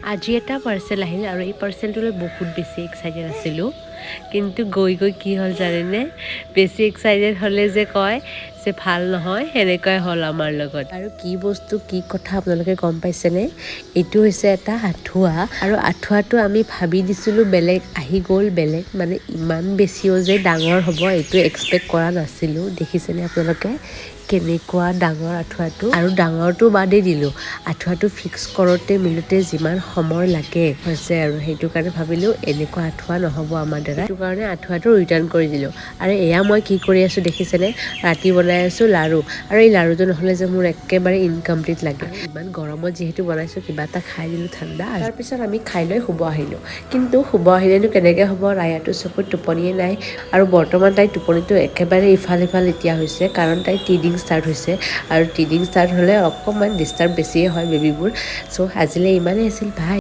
আজি এটা পাৰ্চেল আহিল আৰু এই পাৰ্চেলটোলৈ বহুত বেছি এক্সাইটেড আছিলোঁ কিন্তু গৈ কি হ'ল জানেনে বেছি এক্সাইটেড হ'লে যে কয় যে ভাল নহয় সেনেকুৱাই হ'ল আমাৰ লগত আৰু কি বস্তু কি কথা আপোনালোকে গম পাইছেনে এইটো হৈছে এটা আঁঠুৱা আৰু আঁঠুৱাটো আমি ভাবি দিছিলোঁ বেলেগ আহি গ'ল বেলেগ মানে ইমান বেছিও যে ডাঙৰ হ'ব এইটো এক্সপেক্ট কৰা নাছিলোঁ দেখিছেনে আপোনালোকে কেনেকুৱা ডাঙৰ আঁঠুৱাটো আৰু ডাঙৰটো বাদেই দিলোঁ আঁঠুৱাটো ফিক্স কৰোঁতে মিলোতে যিমান সময় লাগে হৈছে আৰু সেইটো কাৰণে ভাবিলোঁ এনেকুৱা আঁঠুৱা নহ'ব আমাৰ দ্বাৰা সেইটো কাৰণে আঁঠুৱাটো ৰিটাৰ্ণ কৰি দিলোঁ আৰু এয়া মই কি কৰি আছোঁ দেখিছেনে ৰাতি বনাই আছোঁ লাৰু আৰু এই লাৰুটো নহ'লে যে মোৰ একেবাৰে ইনকমপ্লিট লাগে ইমান গৰমত যিহেতু বনাইছোঁ কিবা এটা খাই দিলোঁ ঠাণ্ডা তাৰপিছত আমি খাই লৈ শুব আহিলোঁ কিন্তু শুব আহিলেনো কেনেকৈ হ'ব ৰায়াটো চকুত টোপনিয়ে নাই আৰু বৰ্তমান তাইৰ টোপনিটো একেবাৰে ইফাল সিফাল এতিয়া হৈছে কাৰণ তাই টিডিং ষ্টাৰ্ট হৈছে আৰু টিডিং ষ্টাৰ্ট হ'লে অকণমান ডিষ্টাৰ্ব বেছিয়ে হয় বেবীবোৰ চ' আজিলৈ ইমানেই আছিল বাই